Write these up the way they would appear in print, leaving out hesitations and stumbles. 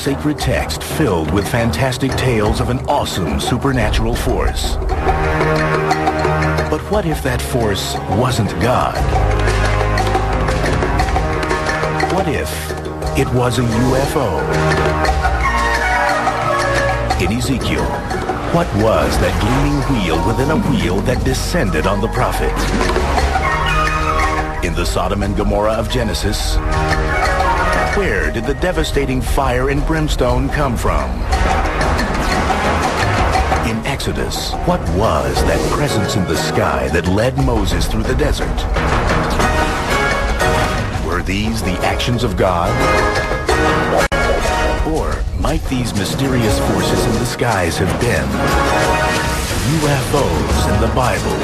sacred text filled with fantastic tales of an awesome supernatural force. But what if that force wasn't God? What if it was a UFO? In Ezekiel, what was that gleaming wheel within a wheel that descended on the prophet? In the Sodom and Gomorrah of Genesis, where did the devastating fire and brimstone come from? In Exodus, what was that presence in the sky that led Moses through the desert? Were these the actions of God? Or might these mysterious forces in the skies have been UFOs in the Bible?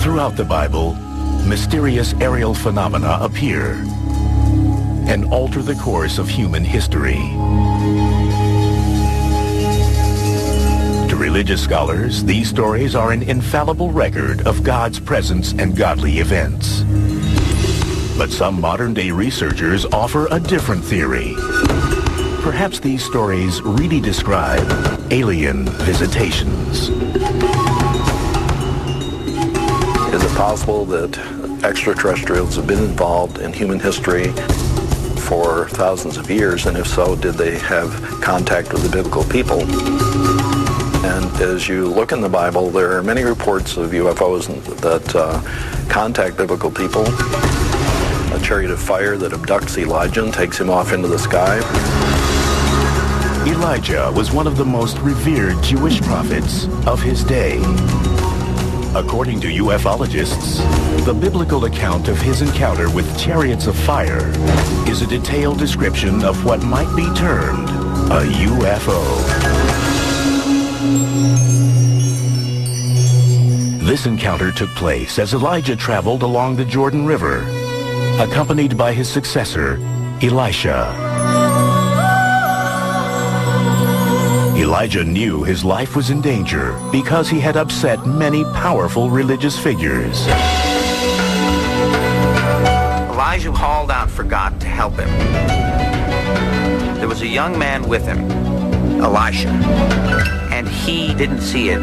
Throughout the Bible, mysterious aerial phenomena appear and alter the course of human history. To religious scholars, these stories are an infallible record of God's presence and godly events. But some modern-day researchers offer a different theory. Perhaps these stories really describe alien visitations. Is it possible that extraterrestrials have been involved in human history for thousands of years? And if so, did they have contact with the biblical people? And as you look in the Bible, there are many reports of UFOs that contact biblical people. A chariot of fire that abducts Elijah and takes him off into the sky. Elijah was one of the most revered Jewish prophets of his day. According to ufologists, the biblical account of his encounter with chariots of fire is a detailed description of what might be termed a UFO. This encounter took place as Elijah traveled along the Jordan River, accompanied by his successor, Elisha. Elijah knew his life was in danger because he had upset many powerful religious figures. Elijah called out for God to help him. There was a young man with him, Elisha, and he didn't see it.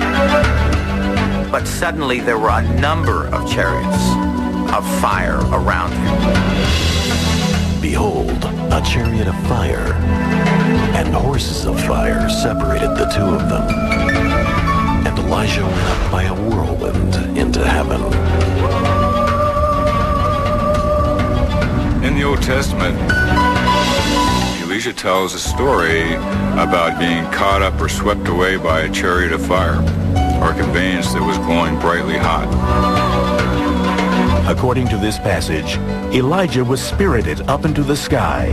But suddenly there were a number of chariots of fire around him. Behold, a chariot of fire and horses of fire separated the two of them. And Elijah went up by a whirlwind into heaven. In the Old Testament, Elisha tells a story about being caught up or swept away by a chariot of fire, or a conveyance that was glowing brightly hot. According to this passage, Elijah was spirited up into the sky,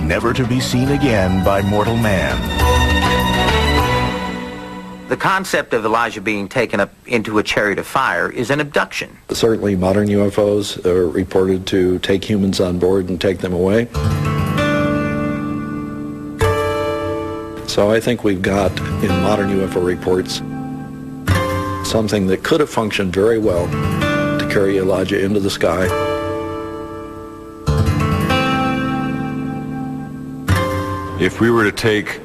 never to be seen again by mortal man. The concept of Elijah being taken up into a chariot of fire is an abduction. Certainly modern UFOs are reported to take humans on board and take them away. So I think we've got in modern UFO reports something that could have functioned very well to carry Elijah into the sky. If we were to take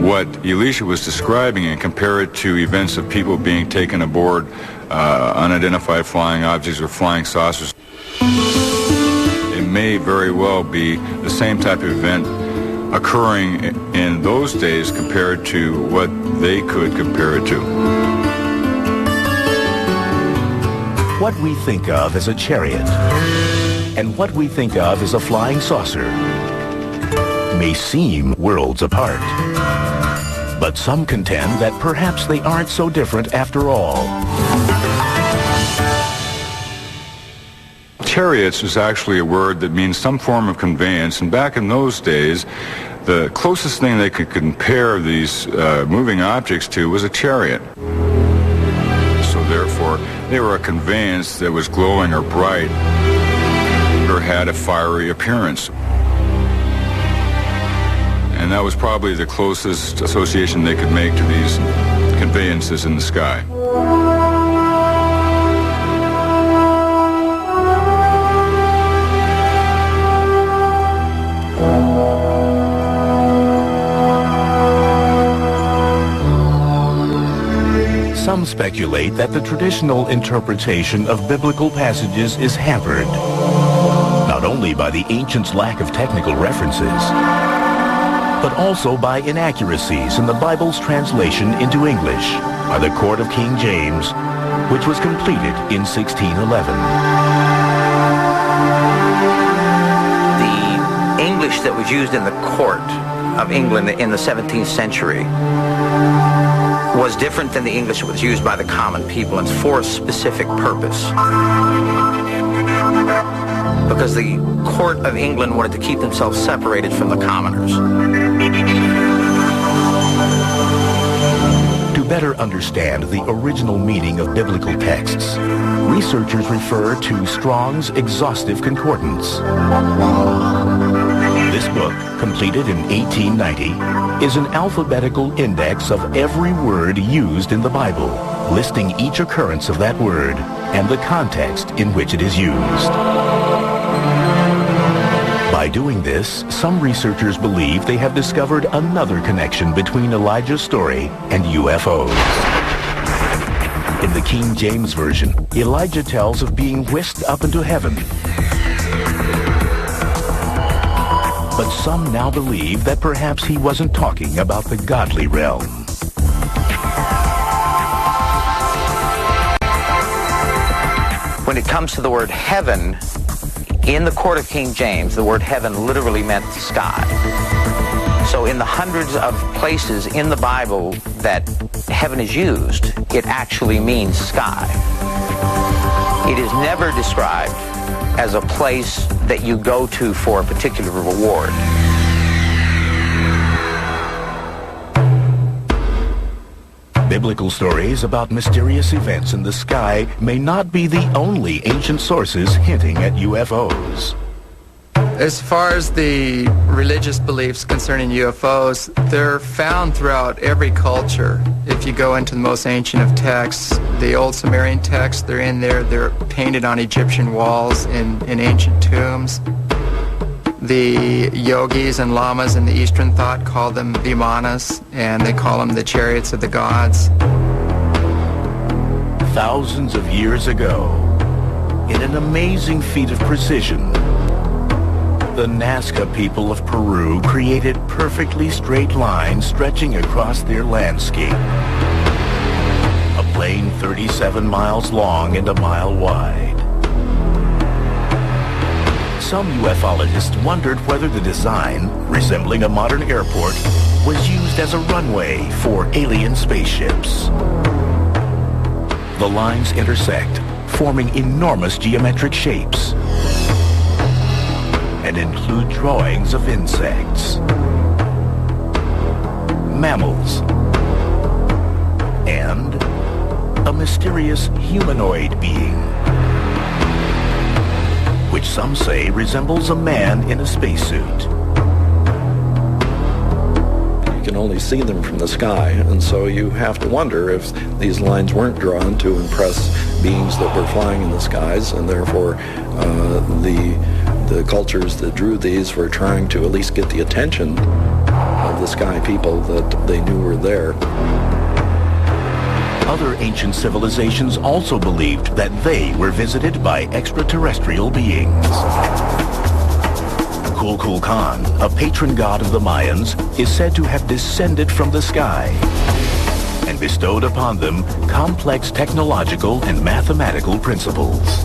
what Elisha was describing and compare it to events of people being taken aboard unidentified flying objects or flying saucers, it may very well be the same type of event occurring in those days compared to what they could compare it to. What we think of as a chariot and what we think of as a flying saucer may seem worlds apart. But some contend that perhaps they aren't so different after all. Chariots is actually a word that means some form of conveyance, and back in those days, the closest thing they could compare these moving objects to was a chariot. So therefore, they were a conveyance that was glowing or bright or had a fiery appearance. And that was probably the closest association they could make to these conveyances in the sky. Some speculate that the traditional interpretation of biblical passages is hampered, not only by the ancients' lack of technical references, but also by inaccuracies in the Bible's translation into English by the court of King James, which was completed in 1611. The English that was used in the court of England in the 17th century was different than the English that was used by the common people, and for a specific purpose. Because the court of England wanted to keep themselves separated from the commoners. To better understand the original meaning of biblical texts, researchers refer to Strong's Exhaustive Concordance. This book, completed in 1890, is an alphabetical index of every word used in the Bible, listing each occurrence of that word and the context in which it is used. By doing this, some researchers believe they have discovered another connection between Elijah's story and UFOs. In the King James Version, Elijah tells of being whisked up into heaven. But some now believe that perhaps he wasn't talking about the godly realm. When it comes to the word heaven, in the court of King James, the word heaven literally meant sky. So in the hundreds of places in the Bible that heaven is used, it actually means sky. It is never described as a place that you go to for a particular reward. Biblical stories about mysterious events in the sky may not be the only ancient sources hinting at UFOs. As far as the religious beliefs concerning UFOs, they're found throughout every culture. If you go into the most ancient of texts, the old Sumerian texts, they're in there. They're painted on Egyptian walls in ancient tombs. The yogis and lamas in the Eastern thought call them vimanas, and they call them the chariots of the gods. Thousands of years ago, in an amazing feat of precision, the Nazca people of Peru created perfectly straight lines stretching across their landscape. A plane 37 miles long and a mile wide. Some ufologists wondered whether the design, resembling a modern airport, was used as a runway for alien spaceships. The lines intersect, forming enormous geometric shapes, and include drawings of insects, mammals, and a mysterious humanoid being, which some say resembles a man in a spacesuit. You can only see them from the sky, and so you have to wonder if these lines weren't drawn to impress beings that were flying in the skies, and therefore the cultures that drew these were trying to at least get the attention of the sky people that they knew were there. Other ancient civilizations also believed that they were visited by extraterrestrial beings. Kukulkan, a patron god of the Mayans, is said to have descended from the sky and bestowed upon them complex technological and mathematical principles.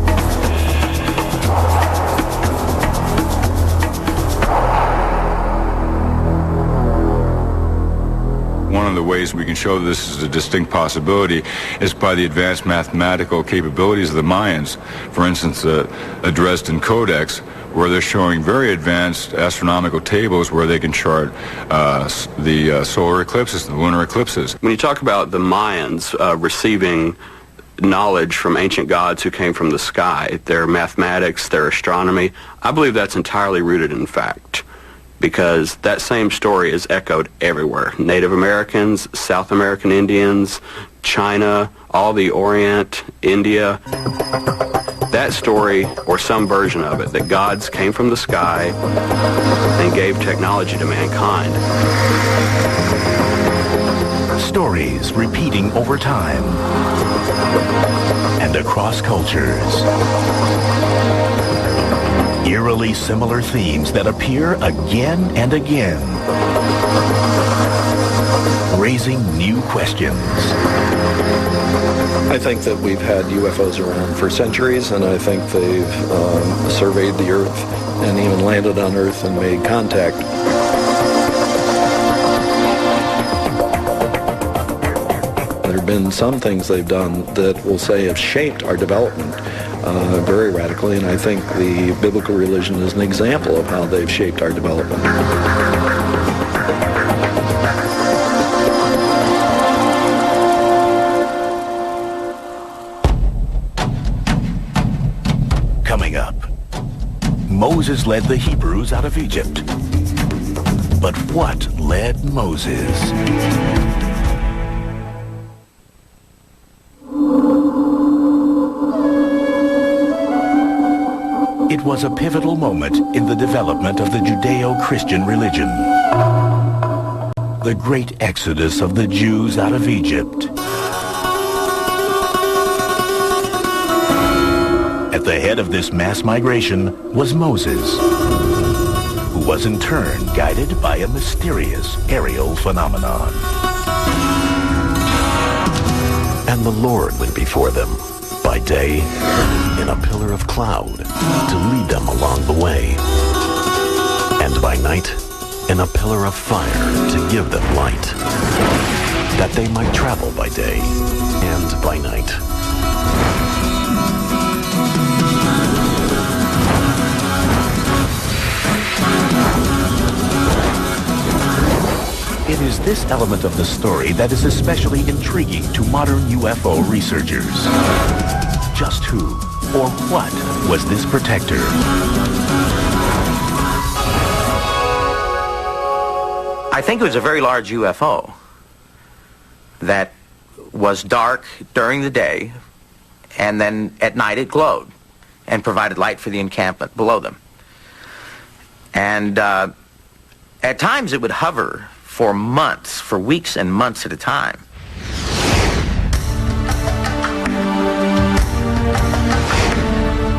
One of the ways we can show this is a distinct possibility is by the advanced mathematical capabilities of the Mayans. For instance, a Dresden Codex, where they're showing very advanced astronomical tables where they can chart the solar eclipses, the lunar eclipses. When you talk about the Mayans receiving knowledge from ancient gods who came from the sky, their mathematics, their astronomy, I believe that's entirely rooted in fact. because that same story is echoed everywhere. Native Americans, South American Indians, China, all the Orient, India. That story, or some version of it, that gods came from the sky and gave technology to mankind. Stories repeating over time and across cultures. Eerily similar themes that appear again and again, raising new questions. I think that we've had UFOs around for centuries, and I think they've surveyed the Earth and even landed on Earth and made contact. There have been some things they've done that we'll say have shaped our development very radically, and I think the biblical religion is an example of how they've shaped our development. Coming up, Moses led the Hebrews out of Egypt. But what led Moses? It was a pivotal moment in the development of the Judeo-Christian religion. The great exodus of the Jews out of Egypt. At the head of this mass migration was Moses, who was in turn guided by a mysterious aerial phenomenon. And the Lord went before them by day in a pillar of cloud to lead them along the way, and by night in a pillar of fire to give them light, that they might travel by day and by night. It is this element of the story that is especially intriguing to modern UFO researchers. Just who or what was this protector? I think it was a very large UFO that was dark during the day, and then at night it glowed and provided light for the encampment below them. And at times it would hover for months, for weeks and months at a time.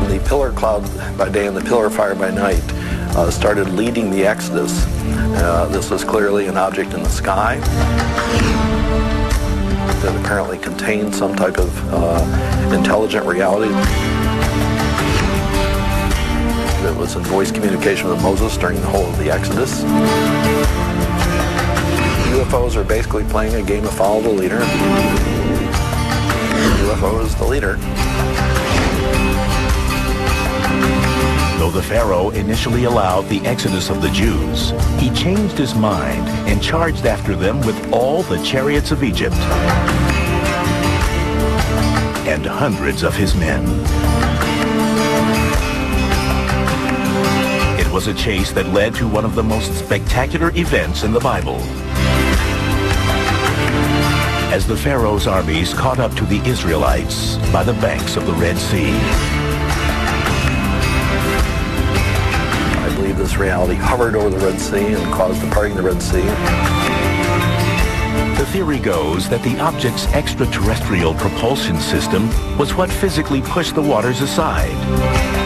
The pillar cloud by day and the pillar of fire by night started leading the Exodus. This was clearly an object in the sky that apparently contained some type of intelligent reality. That was in voice communication with Moses during the whole of the Exodus. UFOs are basically playing a game of follow the leader. The UFO is the leader. Though the Pharaoh initially allowed the exodus of the Jews, he changed his mind and charged after them with all the chariots of Egypt and hundreds of his men. It was a chase that led to one of the most spectacular events in the Bible. As the Pharaoh's armies caught up to the Israelites by the banks of the Red Sea. I believe this reality hovered over the Red Sea and caused the parting of the Red Sea. The theory goes that the object's extraterrestrial propulsion system was what physically pushed the waters aside,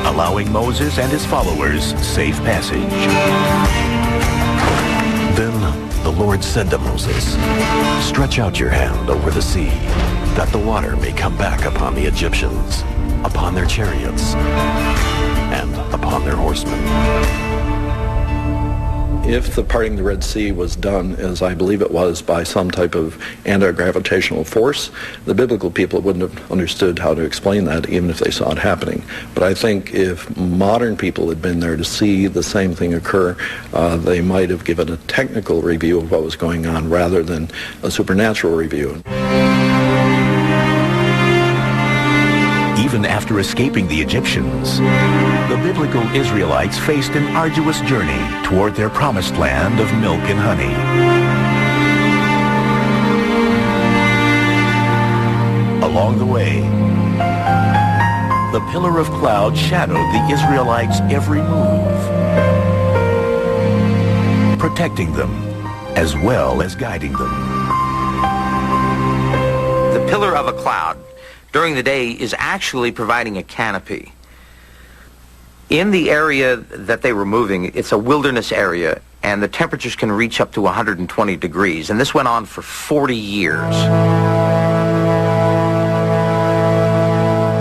allowing Moses and his followers safe passage. Then the Lord said to Moses, "Stretch out your hand over the sea, that the water may come back upon the Egyptians, upon their chariots, and upon their horsemen." If the parting of the Red Sea was done, as I believe it was, by some type of anti-gravitational force, the biblical people wouldn't have understood how to explain that, even if they saw it happening. But I think if modern people had been there to see the same thing occur, they might have given a technical review of what was going on rather than a supernatural review. Even after escaping the Egyptians, the biblical Israelites faced an arduous journey toward their promised land of milk and honey. Along the way, the pillar of cloud shadowed the Israelites' every move, protecting them as well as guiding them. The pillar of a cloud during the day is actually providing a canopy. In the area that they were moving, it's a wilderness area, and the temperatures can reach up to 120 degrees, and this went on for 40 years.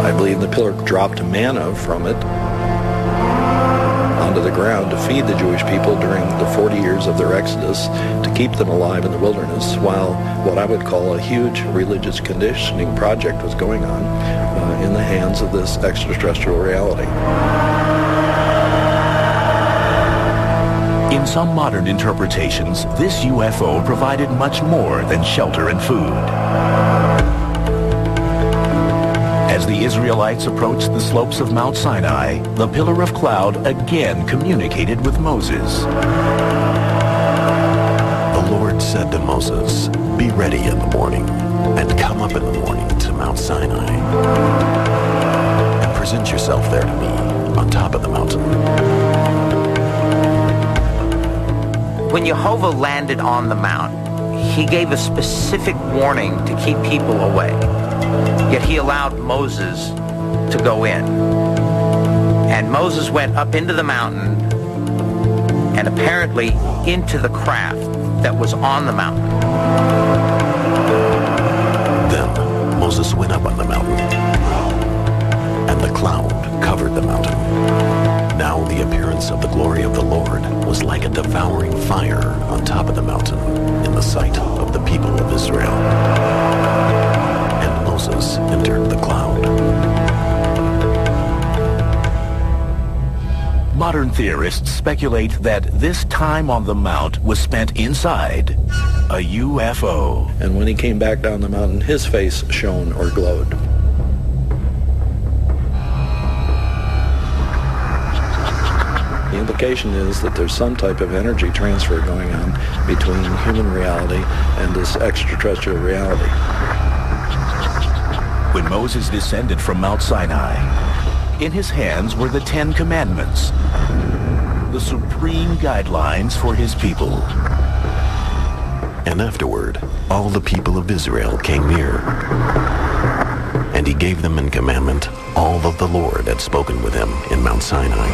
I believe the pillar dropped manna from it onto the ground to feed the Jewish people during the 40 years of their exodus, to keep them alive in the wilderness, while what I would call a huge religious conditioning project was going on in the hands of this extraterrestrial reality. In some modern interpretations, this UFO provided much more than shelter and food. As the Israelites approached the slopes of Mount Sinai, the pillar of cloud again communicated with Moses. The Lord said to Moses, "Be ready in the morning, and come up in the morning to Mount Sinai, and present yourself there to me on top of the mountain." When Jehovah landed on the mount, he gave a specific warning to keep people away. Yet he allowed Moses to go in. And Moses went up into the mountain and apparently into the craft that was on the mountain. Then Moses went up on the mountain, and the cloud covered the mountain. Now the appearance of the glory of the Lord was like a devouring fire on top of the mountain in the sight of the people of Israel. And Moses entered the cloud. Modern theorists speculate that this time on the mount was spent inside a UFO. And when he came back down the mountain, his face shone or glowed. The implication is that there's some type of energy transfer going on between human reality and this extraterrestrial reality. When Moses descended from Mount Sinai, in his hands were the 10 Commandments, the supreme guidelines for his people. And afterward, all the people of Israel came near, and he gave them in commandment all that the Lord had spoken with him in Mount Sinai.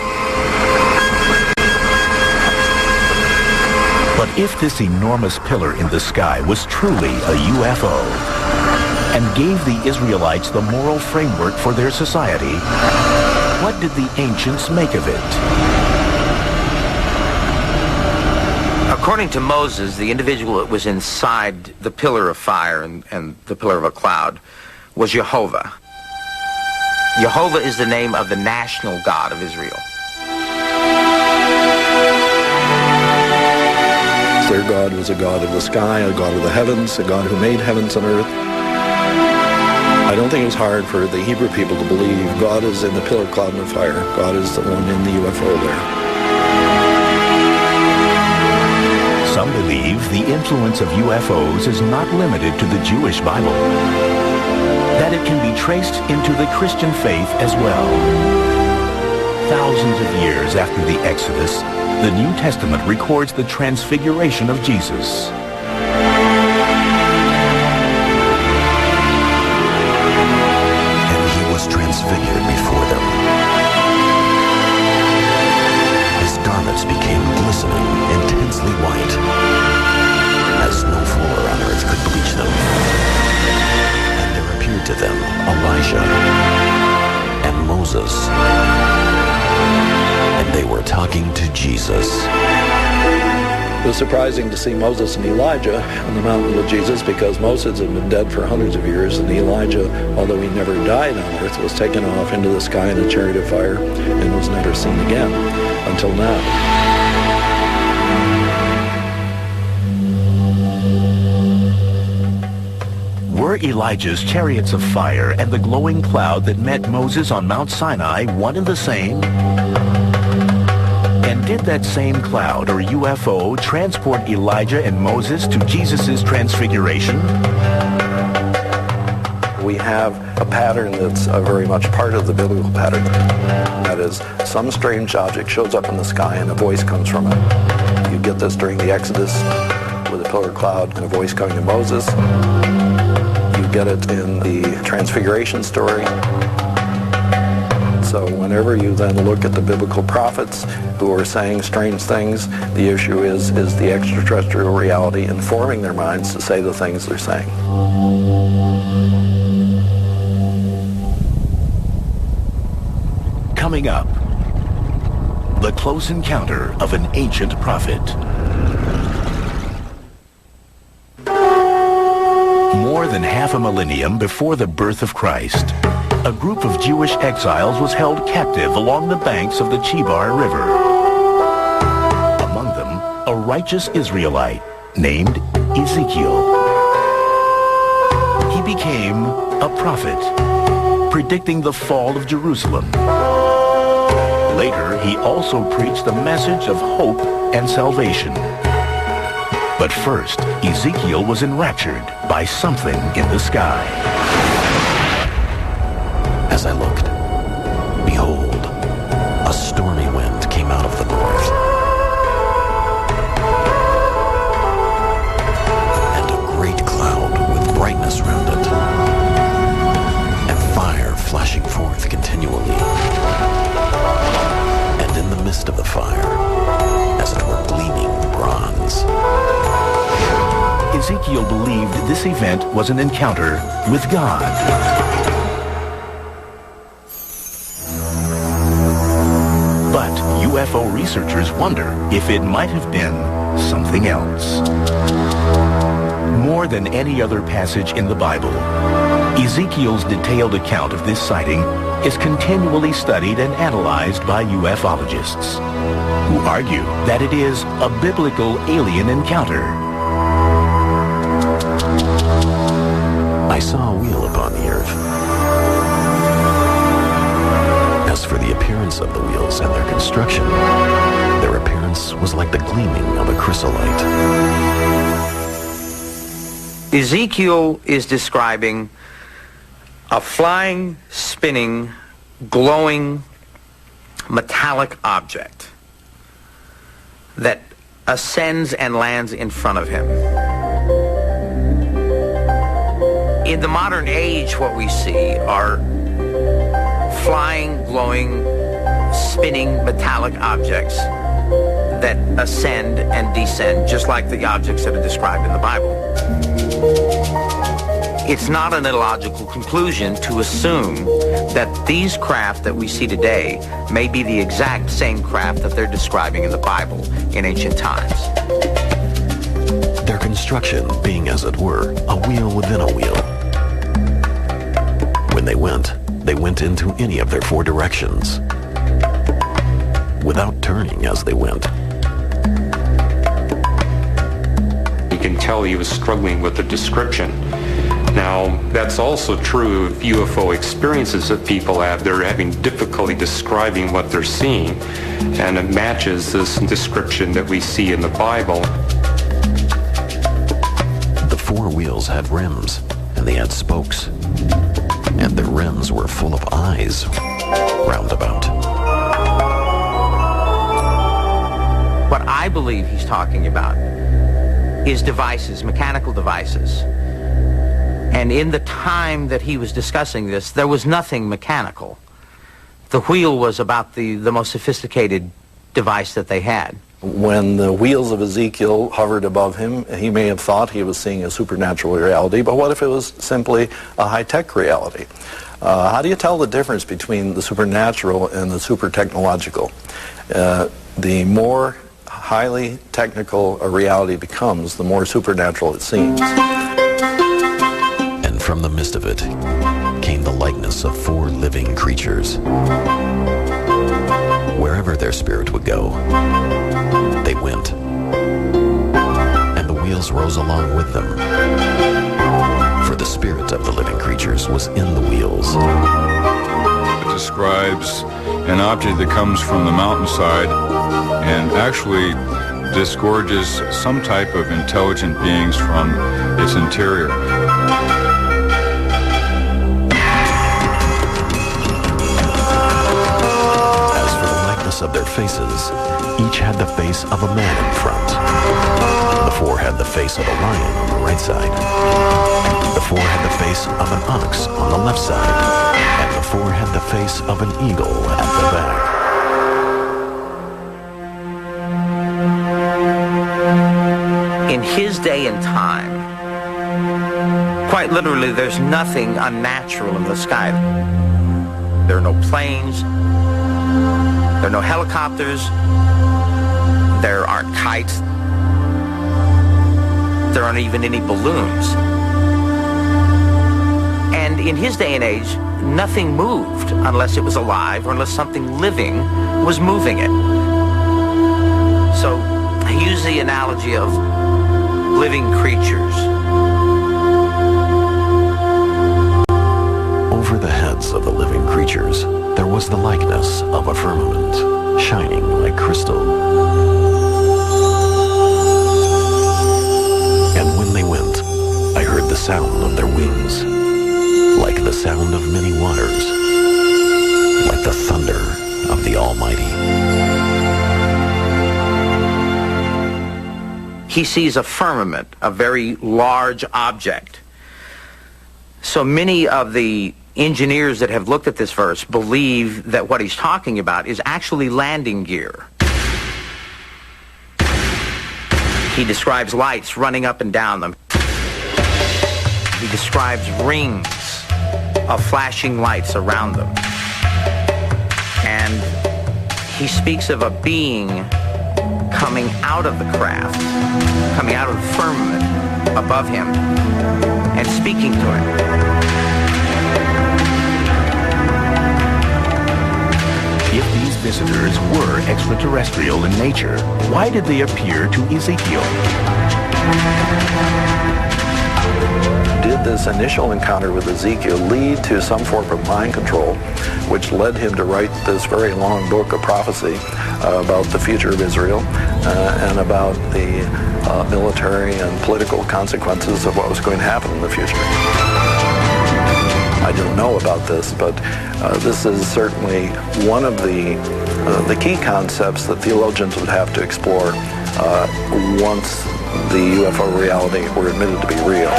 But if this enormous pillar in the sky was truly a UFO and gave the Israelites the moral framework for their society, what did the ancients make of it? According to Moses, the individual that was inside the pillar of fire and the pillar of a cloud was Jehovah. Jehovah is the name of the national God of Israel. Their God was a God of the sky, a God of the heavens, a God who made heavens and earth. I don't think it was hard for the Hebrew people to believe God is in the pillar, cloud, and fire. God is the one in the UFO there. Some believe the influence of UFOs is not limited to the Jewish Bible, that it can be traced into the Christian faith as well. Thousands of years after the Exodus, the New Testament records the transfiguration of Jesus. And he was transfigured before them. His garments became glistening, intensely white, as no fuller on earth could bleach them. And there appeared to them Elijah and Moses, and they were talking to Jesus. It was surprising to see Moses and Elijah on the mountain with Jesus, because Moses had been dead for hundreds of years, and Elijah, although he never died on earth, was taken off into the sky in a chariot of fire and was never seen again until now. Were Elijah's chariots of fire and the glowing cloud that met Moses on Mount Sinai one and the same? And did that same cloud, or UFO, transport Elijah and Moses to Jesus' transfiguration? We have a pattern that's very much part of the biblical pattern. That is, some strange object shows up in the sky and a voice comes from it. You get this during the Exodus with a pillar of cloud and a voice coming to Moses. You get it in the Transfiguration story. So whenever you then look at the biblical prophets who are saying strange things, the issue is the extraterrestrial reality informing their minds to say the things they're saying. Coming up, the close encounter of an ancient prophet. More than half a millennium before the birth of Christ, a group of Jewish exiles was held captive along the banks of the Chebar River. Among them, a righteous Israelite named Ezekiel. He became a prophet, predicting the fall of Jerusalem. Later, he also preached the message of hope and salvation. But first, Ezekiel was enraptured by something in the sky. As I looked, behold, a stormy wind came out of the north, and a great cloud with brightness round it, and fire flashing forth continually. And in the midst of the fire, as it were gleaming bronze. Ezekiel believed this event was an encounter with God. But UFO researchers wonder if it might have been something else. More than any other passage in the Bible, Ezekiel's detailed account of this sighting is continually studied and analyzed by ufologists, who argue that it is a biblical alien encounter. I saw a wheel upon the earth. As for the appearance of the wheels and their construction, their appearance was like the gleaming of a chrysolite. Ezekiel is describing a flying, spinning, glowing, metallic object that ascends and lands in front of him. In the modern age, what we see are flying, glowing, spinning metallic objects that ascend and descend, just like the objects that are described in the Bible. It's not an illogical conclusion to assume that these craft that we see today may be the exact same craft that they're describing in the Bible in ancient times. Their construction being, as it were, a wheel within a wheel. When they went into any of their four directions, without turning as they went. You can tell he was struggling with the description. Now, that's also true of UFO experiences that people have. They're having difficulty describing what they're seeing, and it matches this description that we see in the Bible. The four wheels had rims, and they had spokes, and their rims were full of eyes round about. What I believe he's talking about is devices, mechanical devices. And in the time that he was discussing this, there was nothing mechanical. The wheel was about the most sophisticated device that they had. When the wheels of Ezekiel hovered above him, he may have thought he was seeing a supernatural reality, but what if it was simply a high-tech reality? How do you tell the difference between the supernatural and the super-technological? The more highly technical a reality becomes, the more supernatural it seems. And from the midst of it came the likeness of four living creatures. Wherever their spirit would go, they went, and the wheels rose along with them. For the spirit of the living creatures was in the wheels. It describes an object that comes from the mountainside and actually disgorges some type of intelligent beings from its interior. As for the likeness of their faces, each had the face of a man in front. The four had the face of a lion on the right side. The four had the face of an ox on the left side. And the four had the face of an eagle at the back. In his day and time, quite literally, there's nothing unnatural in the sky. There are no planes. There are no helicopters. There aren't kites. There aren't even any balloons. And in his day and age, nothing moved unless it was alive or unless something living was moving it. So I use the analogy of living creatures. Over the heads of the living creatures, there was the likeness of a firmament, shining like crystal. And when they went, I heard the sound of their wings, like the sound of many waters, like the thunder of the Almighty. He sees a firmament, a very large object. So many of the engineers that have looked at this verse believe that what he's talking about is actually landing gear. He describes lights running up and down them. He describes rings of flashing lights around them. And he speaks of a being coming out of the craft, coming out of the firmament above him and speaking to him. If these visitors were extraterrestrial in nature, why did they appear to Ezekiel? Did this initial encounter with Ezekiel lead to some form of mind control, which led him to write this very long book of prophecy about the future of Israel and about the military and political consequences of what was going to happen in the future? I don't know about this, but this is certainly one of the key concepts that theologians would have to explore once the UFO reality were admitted to be real.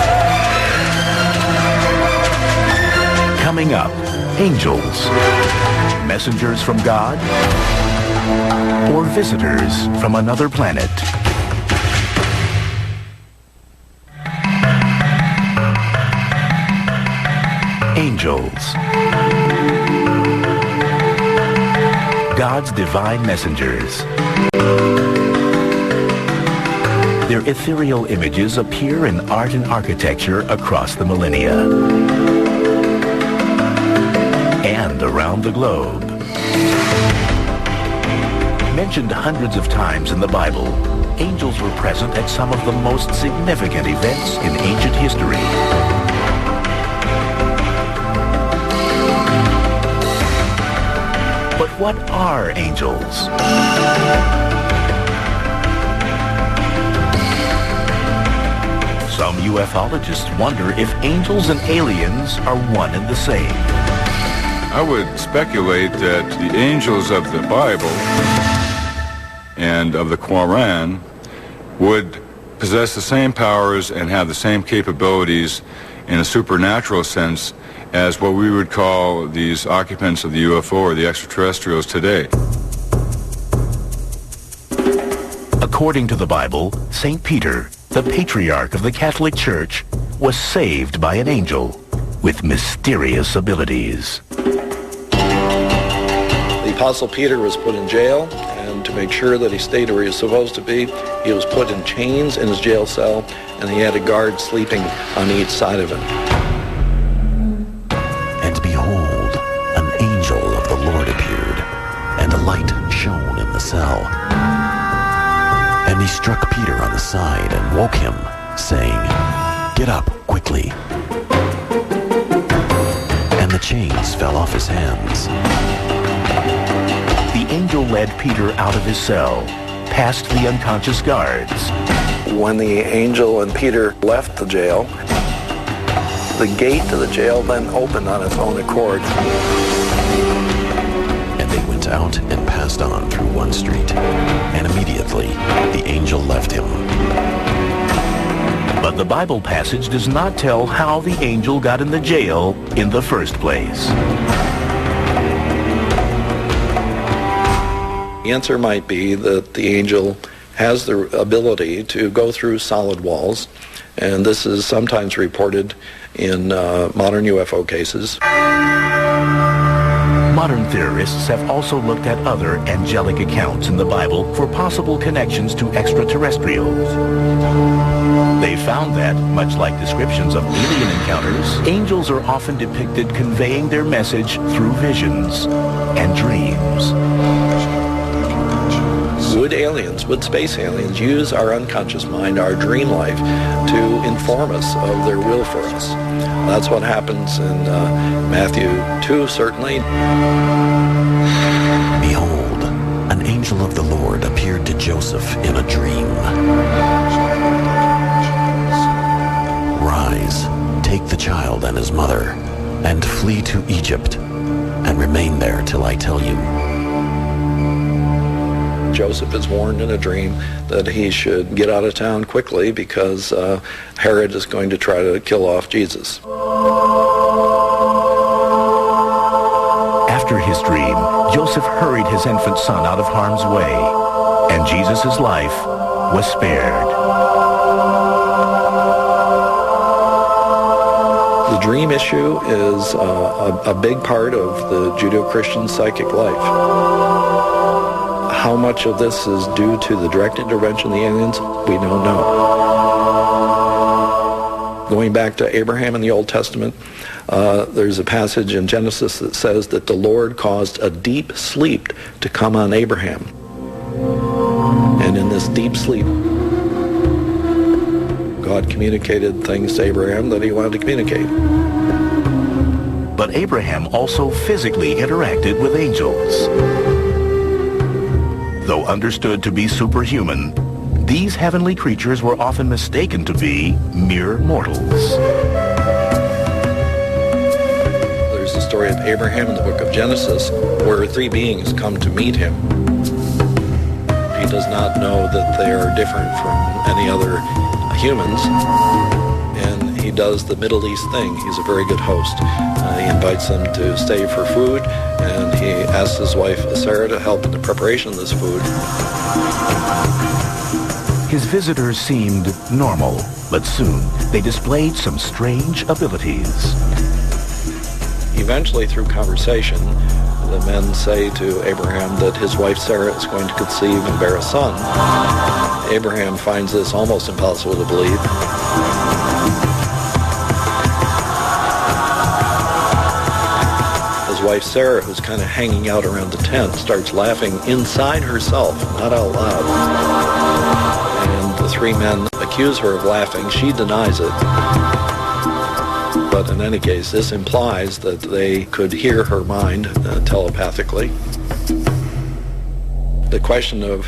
Coming up, angels, messengers from God, or visitors from another planet. Angels. God's divine messengers. Their ethereal images appear in art and architecture across the millennia and around the globe. Mentioned hundreds of times in the Bible, angels were present at some of the most significant events in ancient history. But what are angels? Some ufologists wonder if angels and aliens are one and the same. I would speculate that the angels of the Bible and of the Quran would possess the same powers and have the same capabilities in a supernatural sense as what we would call these occupants of the UFO or the extraterrestrials today. According to the Bible, St. Peter, the patriarch of the Catholic Church, was saved by an angel with mysterious abilities. The Apostle Peter was put in jail, and to make sure that he stayed where he was supposed to be, he was put in chains in his jail cell, and he had a guard sleeping on each side of him. And behold, an angel of the Lord appeared, and a light shone in the cell. And he struck Peter on the side and woke him, saying, "Get up quickly." chains fell off his hands. The angel led Peter out of his cell, past the unconscious guards. When the angel and Peter left the jail, the gate to the jail then opened on its own accord. And they went out and passed on through one street. And immediately, the angel left him. But the Bible passage does not tell how the angel got in the jail in the first place. The answer might be that the angel has the ability to go through solid walls, and this is sometimes reported in modern UFO cases. Modern theorists have also looked at other angelic accounts in the Bible for possible connections to extraterrestrials. They found that, much like descriptions of alien encounters, angels are often depicted conveying their message through visions and dreams. Would space aliens use our unconscious mind, our dream life, to inform us of their will for us? That's what happens in Matthew 2, certainly. Behold, an angel of the Lord appeared to Joseph in a dream. Rise, take the child and his mother, and flee to Egypt, and remain there till I tell you. Joseph is warned in a dream that he should get out of town quickly because Herod is going to try to kill off Jesus. After his dream, Joseph hurried his infant son out of harm's way, and Jesus' life was spared. The dream issue is a big part of the Judeo-Christian psychic life. How much of this is due to the direct intervention of the aliens, we don't know. Going back to Abraham in the Old Testament, there's a passage in Genesis that says that the Lord caused a deep sleep to come on Abraham. And in this deep sleep, God communicated things to Abraham that he wanted to communicate. But Abraham also physically interacted with angels. Though understood to be superhuman, these heavenly creatures were often mistaken to be mere mortals. There's the story of Abraham in the book of Genesis, where three beings come to meet him. He does not know that they are different from any other humans, and he does the Middle East thing. He's a very good host. He invites them to stay for food, and he asks his wife Sarah to help in the preparation of this food. His visitors seemed normal, but soon they displayed some strange abilities. Eventually, through conversation, the men say to Abraham that his wife Sarah is going to conceive and bear a son. Abraham finds this almost impossible to believe. His wife Sarah, who's kind of hanging out around the tent, starts laughing inside herself, not out loud. And the three men accuse her of laughing. She denies it. But in any case, this implies that they could hear her mind telepathically. The question of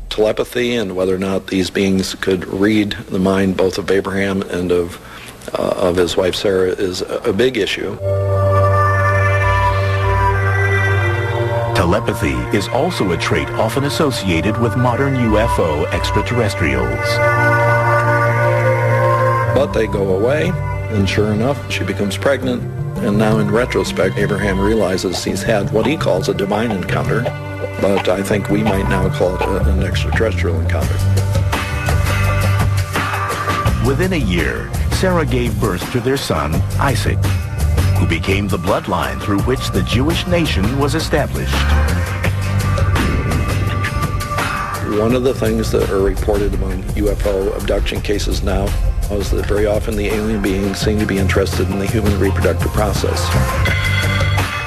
telepathy and whether or not these beings could read the mind both of Abraham and of his wife Sarah is a big issue. Telepathy is also a trait often associated with modern UFO extraterrestrials. But they go away, and sure enough, she becomes pregnant, and now in retrospect, Abraham realizes he's had what he calls a divine encounter, but I think we might now call it an extraterrestrial encounter. Within a year, Sarah gave birth to their son, Isaac, who became the bloodline through which the Jewish nation was established. One of the things that are reported among UFO abduction cases now is that very often the alien beings seem to be interested in the human reproductive process.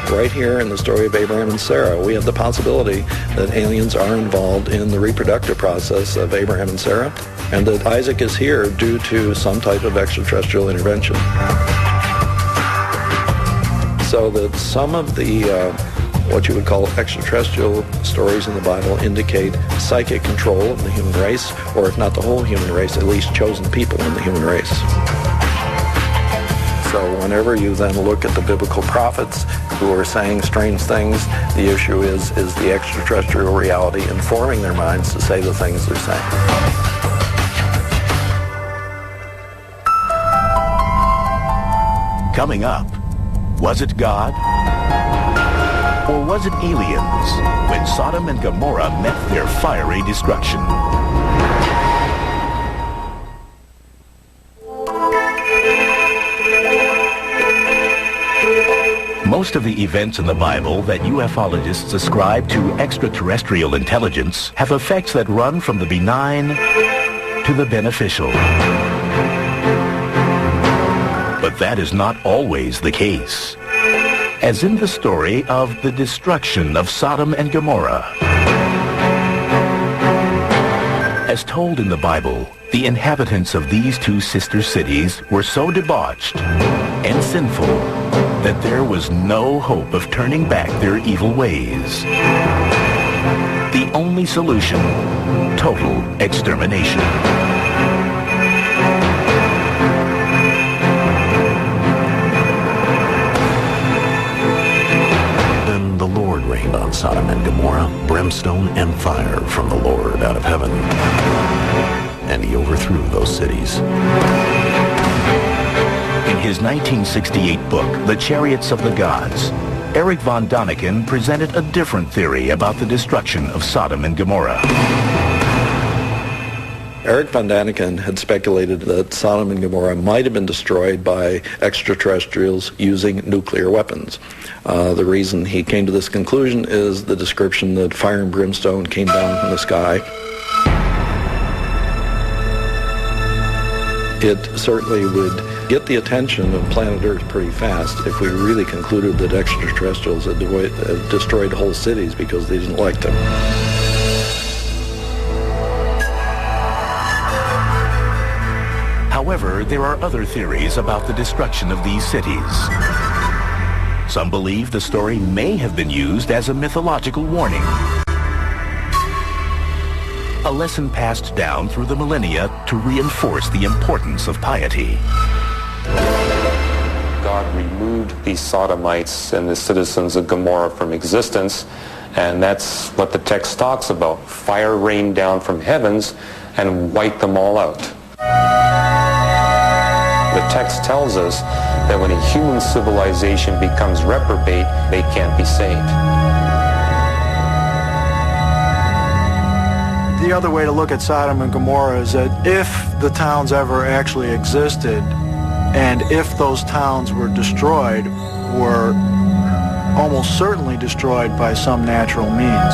Right here in the story of Abraham and Sarah, we have the possibility that aliens are involved in the reproductive process of Abraham and Sarah, and that Isaac is here due to some type of extraterrestrial intervention. So that some of the what you would call extraterrestrial stories in the Bible indicate psychic control of the human race, or if not the whole human race, at least chosen people in the human race. So whenever you then look at the biblical prophets who are saying strange things, the issue is the extraterrestrial reality informing their minds to say the things they're saying. Coming up, was it God? Or was it aliens when Sodom and Gomorrah met their fiery destruction? Most of the events in the Bible that ufologists ascribe to extraterrestrial intelligence have effects that run from the benign to the beneficial. But that is not always the case. As in the story of the destruction of Sodom and Gomorrah. As told in the Bible, the inhabitants of these two sister cities were so debauched and sinful that there was no hope of turning back their evil ways. The only solution, total extermination. Then the Lord rained on Sodom and Gomorrah brimstone and fire from the Lord out of heaven, and he overthrew those cities. In his 1968 book, The Chariots of the Gods, Eric von Däniken presented a different theory about the destruction of Sodom and Gomorrah. Eric von Däniken had speculated that Sodom and Gomorrah might have been destroyed by extraterrestrials using nuclear weapons. The reason he came to this conclusion is the description that fire and brimstone came down from the sky. It certainly would get the attention of planet Earth pretty fast if we really concluded that extraterrestrials had destroyed whole cities because they didn't like them. However, there are other theories about the destruction of these cities. Some believe the story may have been used as a mythological warning. A lesson passed down through the millennia to reinforce the importance of piety. God removed the Sodomites and the citizens of Gomorrah from existence, and that's what the text talks about. Fire rained down from heavens and wiped them all out. The text tells us that when a human civilization becomes reprobate, they can't be saved. The other way to look at Sodom and Gomorrah is that if the towns ever actually existed, and if those towns were destroyed, were almost certainly destroyed by some natural means.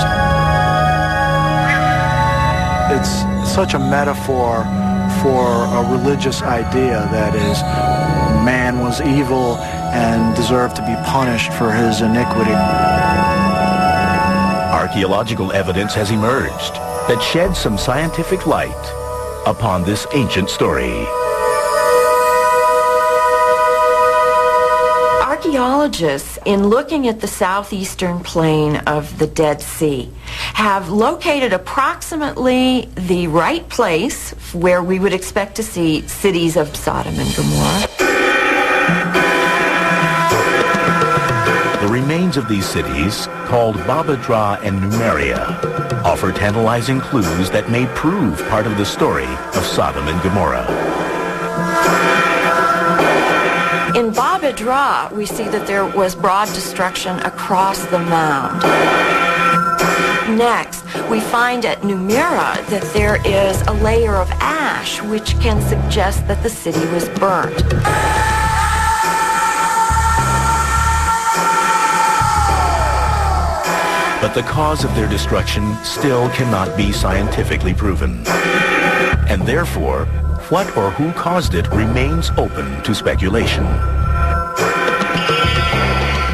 It's such a metaphor for a religious idea, that is, man was evil and deserved to be punished for his iniquity. Archaeological evidence has emerged that sheds some scientific light upon this ancient story. Archaeologists, in looking at the southeastern plain of the Dead Sea, have located approximately the right place where we would expect to see cities of Sodom and Gomorrah. The remains of these cities, called Babadra and Numeria, offer tantalizing clues that may prove part of the story of Sodom and Gomorrah. In Babadra, we see that there was broad destruction across the mound. Next, we find at Numeria that there is a layer of ash, which can suggest that the city was burnt. But the cause of their destruction still cannot be scientifically proven. And therefore, what or who caused it remains open to speculation.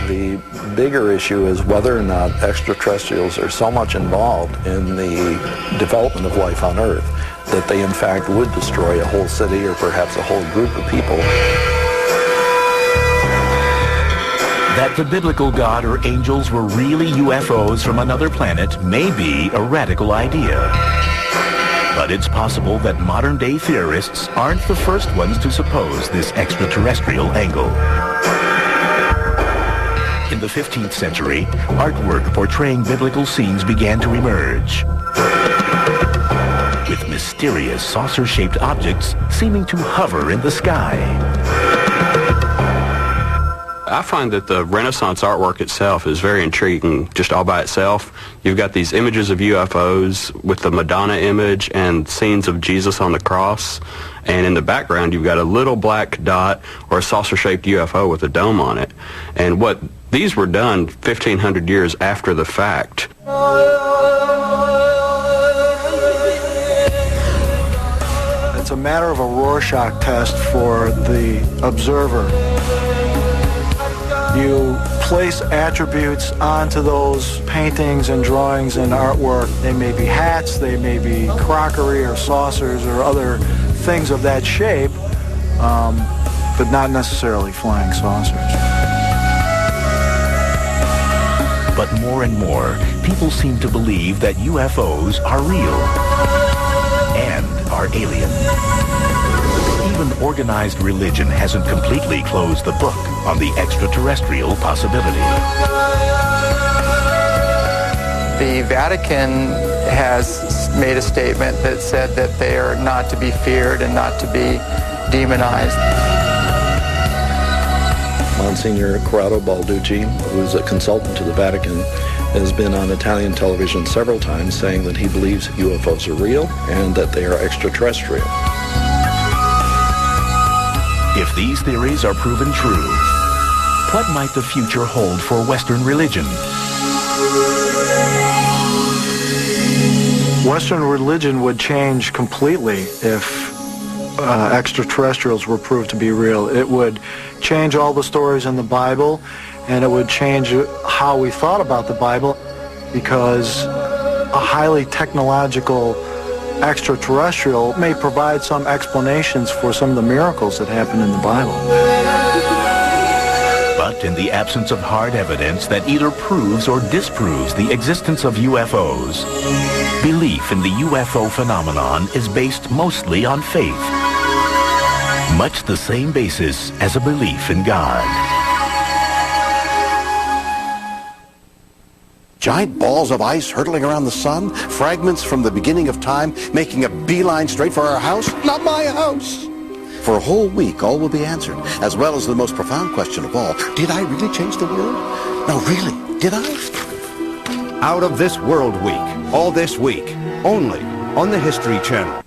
The bigger issue is whether or not extraterrestrials are so much involved in the development of life on Earth that they in fact would destroy a whole city or perhaps a whole group of people. That the biblical God or angels were really UFOs from another planet may be a radical idea. But it's possible that modern-day theorists aren't the first ones to suppose this extraterrestrial angle. In the 15th century, artwork portraying biblical scenes began to emerge, with mysterious saucer-shaped objects seeming to hover in the sky. I find that the Renaissance artwork itself is very intriguing, just all by itself. You've got these images of UFOs with the Madonna image and scenes of Jesus on the cross. And in the background, you've got a little black dot or a saucer-shaped UFO with a dome on it. And what these were done 1,500 years after the fact. It's a matter of a Rorschach test for the observer. You place attributes onto those paintings and drawings and artwork. They may be hats, they may be crockery or saucers or other things of that shape, but not necessarily flying saucers. But more and more, people seem to believe that UFOs are real and are alien. Even organized religion hasn't completely closed the book on the extraterrestrial possibility. The Vatican has made a statement that said that they are not to be feared and not to be demonized. Monsignor Corrado Balducci, who is a consultant to the Vatican, has been on Italian television several times saying that he believes UFOs are real and that they are extraterrestrial. If these theories are proven true, what might the future hold for Western religion? Western religion would change completely if extraterrestrials were proved to be real. It would change all the stories in the Bible, and it would change how we thought about the Bible, because a highly technological extraterrestrial may provide some explanations for some of the miracles that happen in the Bible. But in the absence of hard evidence that either proves or disproves the existence of UFOs, belief in the UFO phenomenon is based mostly on faith, much the same basis as a belief in God. Giant balls of ice hurtling around the sun, fragments from the beginning of time, making a beeline straight for our house? Not my house! For a whole week, all will be answered, as well as the most profound question of all. Did I really change the world? No, really, did I? Out of This World Week, all this week, only on the History Channel.